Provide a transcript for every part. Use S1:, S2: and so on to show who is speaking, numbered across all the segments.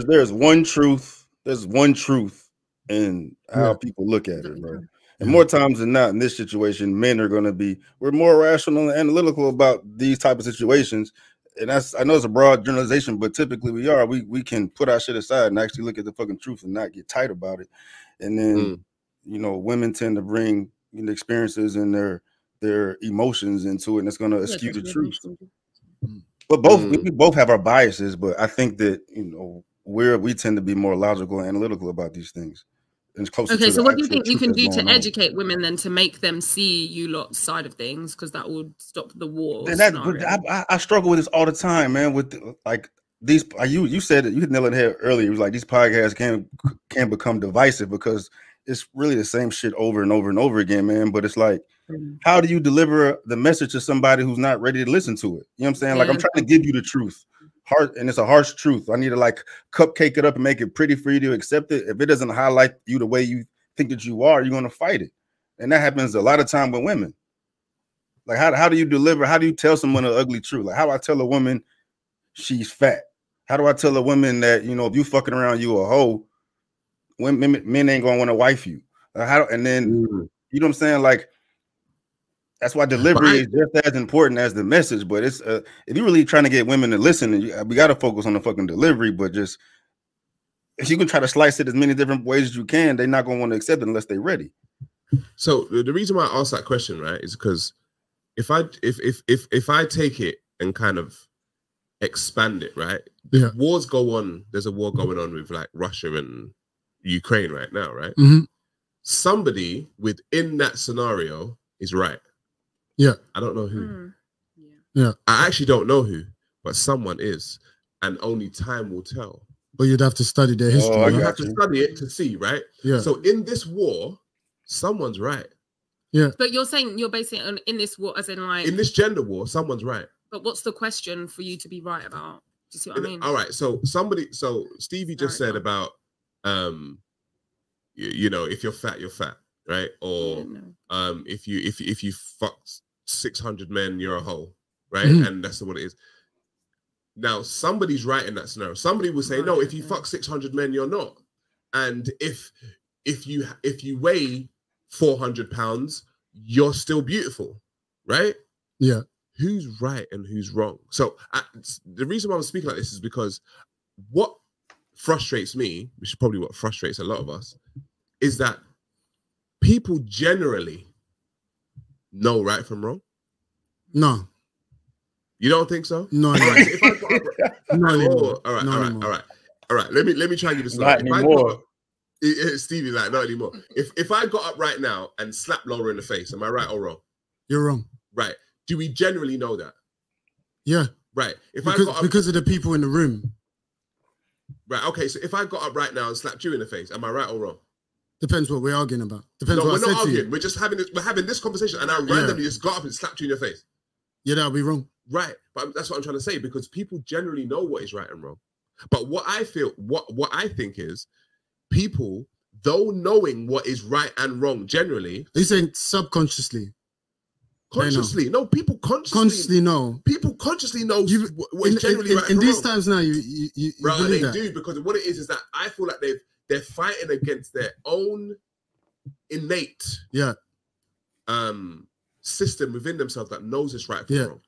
S1: there's one truth. There's one truth in how people look at it, bro. And more times than not, in this situation, men are going to be, we're more rational and analytical about these type of situations. And that's, I know it's a broad generalization, but typically we are. We can put our shit aside and actually look at the fucking truth and not get tight about it. And then, you know, women tend to bring, you know, experiences and their emotions into it, and it's going to skew the truth. But we both have our biases, but I think that, you know, we tend to be more logical and analytical about these things.
S2: Okay, so what do you think you can do to educate women then to make them see you lot's side of things, because that would stop the war?
S1: I struggle with this all the time, man. With like these, you said it, you hit nail on the head earlier. It was like these podcasts can become divisive because it's really the same shit over and over and over again, man. But it's like, how do you deliver the message to somebody who's not ready to listen to it? You know what I'm saying? Like, I'm trying to give you the truth. And it's a harsh truth. I need to like cupcake it up and make it pretty for you to accept it. If it doesn't highlight you the way you think that you are, you're going to fight it. And that happens a lot of time with women. Like, how do you deliver? How do you tell someone an ugly truth? Like, how do I tell a woman she's fat? How do I tell a woman that, you know, if you fucking around, you a hoe, men ain't going to want to wife you? And then, you know what I'm saying? Like, that's why delivery is just as important as the message. But it's if you're really trying to get women to listen, we got to focus on the fucking delivery. But just if you can try to slice it as many different ways as you can, they're not going to want to accept it unless they're ready.
S3: So the reason why I asked that question, right, is because if I take it and kind of expand it, right, wars go on. There's a war going on with like Russia and Ukraine right now, right? Somebody within that scenario is right.
S4: Yeah.
S3: I don't know who.
S4: Yeah.
S3: I actually don't know who, but someone is. And only time will tell.
S4: But you'd have to study their history.
S3: You have to study it to see, right?
S4: Yeah.
S3: So in this war, someone's right.
S4: Yeah.
S2: But you're saying you're basing it on in this war, as in like...
S3: In this gender war, someone's right.
S2: But what's the question for you to be right about? Do you see what I mean?
S3: All right. So Stevie just said about, you know, if you're fat, you're fat, right? Or if you fucked 600 men, you're a hoe, right? And that's what it is. Now, somebody's right in that scenario. Somebody will say, no, if you fuck 600 men, you're not. And if you weigh 400 pounds, you're still beautiful, right?
S4: Yeah.
S3: Who's right and who's wrong? So the reason why I'm speaking like this is because what frustrates me, which is probably what frustrates a lot of us, is that people generally know right from wrong.
S4: No.
S3: You don't think so?
S4: No.
S3: All right, so if I got all right. Let me try and give you this.
S1: Not anymore.
S3: Stevie's like, not anymore. If I got up right now and slapped Laura in the face, am I right or wrong?
S4: You're wrong.
S3: Right. Do we generally know that?
S4: Yeah.
S3: Right.
S4: Because of the people in the room.
S3: Right. Okay. So if I got up right now and slapped you in the face, am I right or wrong?
S4: Depends what we're arguing about. Depends
S3: no,
S4: what
S3: we're
S4: I
S3: not
S4: said to
S3: arguing.
S4: you.
S3: We're just having this. We're having this conversation, and I randomly just got up and slapped you in your face.
S4: Yeah, that'll be wrong.
S3: Right. But that's what I'm trying to say, because people generally know what is right and wrong. But what I feel, what I think is, people, though knowing what is right and wrong generally.
S4: Are you saying subconsciously?
S3: Consciously. No, people consciously
S4: know.
S3: People consciously know what is generally right and wrong.
S4: In these times now, you
S3: bro, they do, because what it is that I feel like they're fighting against their own innate system within themselves that knows it's right from wrong.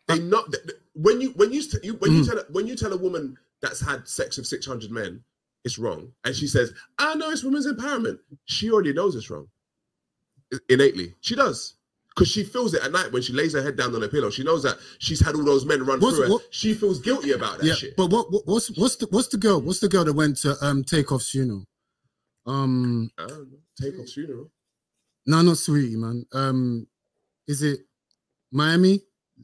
S3: They not when you tell a woman that's had sex with 600 men, it's wrong, and she says, "I know it's women's empowerment." She already knows it's wrong. Innately, she does, because she feels it at night when she lays her head down on her pillow. She knows that she's had all those men run through her. She feels guilty about that shit.
S4: But what's the girl? What's the girl that went to Takeoff's funeral?
S3: Takeoff's funeral.
S4: No, not Sweetie, man. Is it Miami?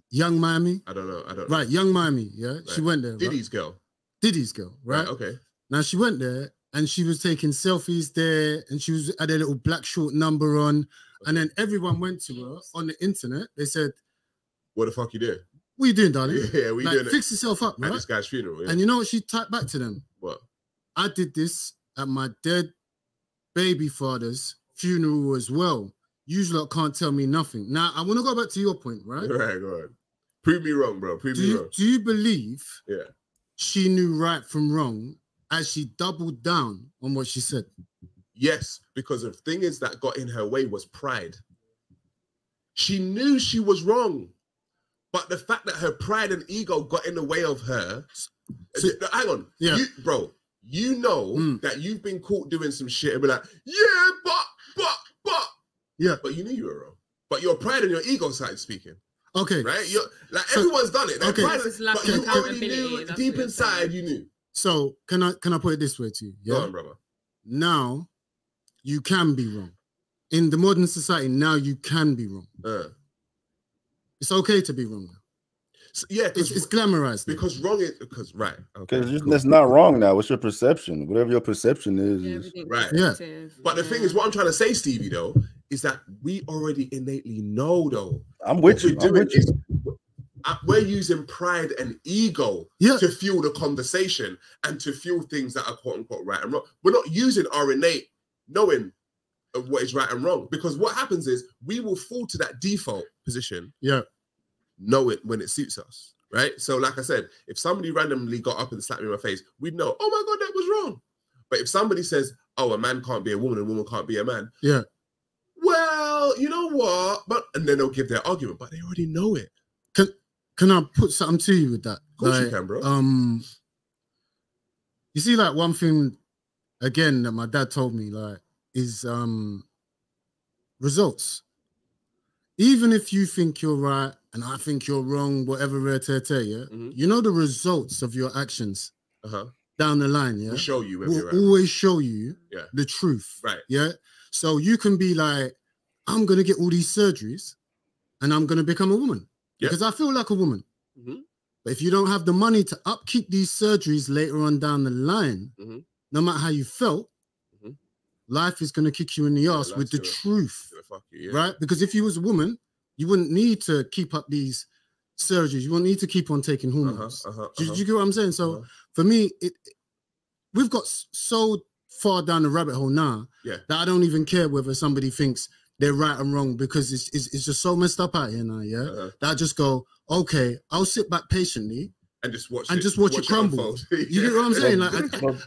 S4: Young Miami?
S3: I don't know.
S4: Right, Young Miami, yeah? Right. She went there.
S3: Diddy's girl,
S4: right?
S3: Okay.
S4: Now she went there and she was taking selfies there, and she was had a little black short number on. Okay. And then everyone went to her on the internet. They said,
S3: "What the fuck you doing?
S4: What you doing, darling?
S3: Yeah, we doing
S4: fix yourself up, right?"
S3: At this guy's funeral. Yeah.
S4: And you know what she typed back to them?
S3: What?
S4: I did this at my dead baby father's funeral as well. You lot can't tell me nothing. Now, I want to go back to your point, right?
S3: Right, go on. Prove me wrong, bro. Prove me wrong.
S4: Do you believe she knew right from wrong as she doubled down on what she said?
S3: Yes, because the thing is that got in her way was pride. She knew she was wrong, but the fact that her pride and ego got in the way of her. So, hang on,
S4: yeah,
S3: bro. You know that you've been caught doing some shit and be like, yeah, but,
S4: yeah,
S3: but you knew you were wrong. But your pride and your ego started speaking.
S4: Okay,
S3: right? You're like everyone's done it.
S4: Okay,
S3: but you already knew deep inside. You knew. So
S4: can I put it this way to you? Yeah,
S3: go on, brother.
S4: Now you can be wrong in the modern society. Now you can be wrong. It's okay to be wrong.
S3: So, yeah,
S4: it's glamorized
S3: because wrong is right.
S1: Because that's not wrong now. What's your perception? Whatever your perception is
S3: right.
S4: Yeah.
S3: But the thing is, what I'm trying to say, Stevie, though, is that we already innately know, though.
S1: I'm with you.
S3: We're using pride and ego to fuel the conversation and to fuel things that are quote unquote right and wrong. We're not using our innate knowing of what is right and wrong, because what happens is we will fall to that default position.
S4: Yeah.
S3: Know it when it suits us, right? So like I said, if somebody randomly got up and slapped me in my face, we'd know, oh my God, that was wrong. But if somebody says, oh, a man can't be a woman and a woman can't be a man, well, you know what? And then they'll give their argument, but they already know it.
S4: Can I put something to you with that?
S3: Of course you can, bro.
S4: You see, like one thing again that my dad told me, like, is results. Even if you think you're right and I think you're wrong, whatever, you know the results of your actions down the line,
S3: will show you.
S4: Will always show you the truth,
S3: right?
S4: Yeah. So you can be like, I'm gonna get all these surgeries, and I'm gonna become a woman because I feel like a woman. But if you don't have the money to upkeep these surgeries later on down the line, no matter how you felt, life is going to kick you in the ass with the truth, right? Because if you was a woman, you wouldn't need to keep up these surgeries. You wouldn't need to keep on taking hormones. Do you get what I'm saying? So for me, we've got so far down the rabbit hole now that I don't even care whether somebody thinks they're right and wrong, because it's just so messed up out here now, that I just go, okay, I'll sit back patiently and just watch it crumble. You get what I'm saying? Like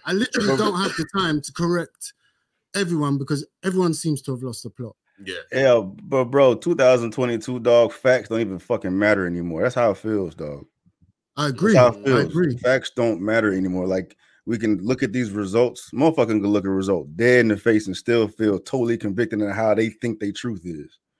S4: I literally don't have the time to correct everyone because everyone seems to have lost the plot.
S1: Yeah, but bro, 2022, dog, facts don't even fucking matter anymore. That's how it feels, dog.
S4: I agree.
S1: That's how it feels. I agree. Facts don't matter anymore. Like, we can look at these results. Motherfucker can look at a result dead in the face and still feel totally convicted in how they think their truth is.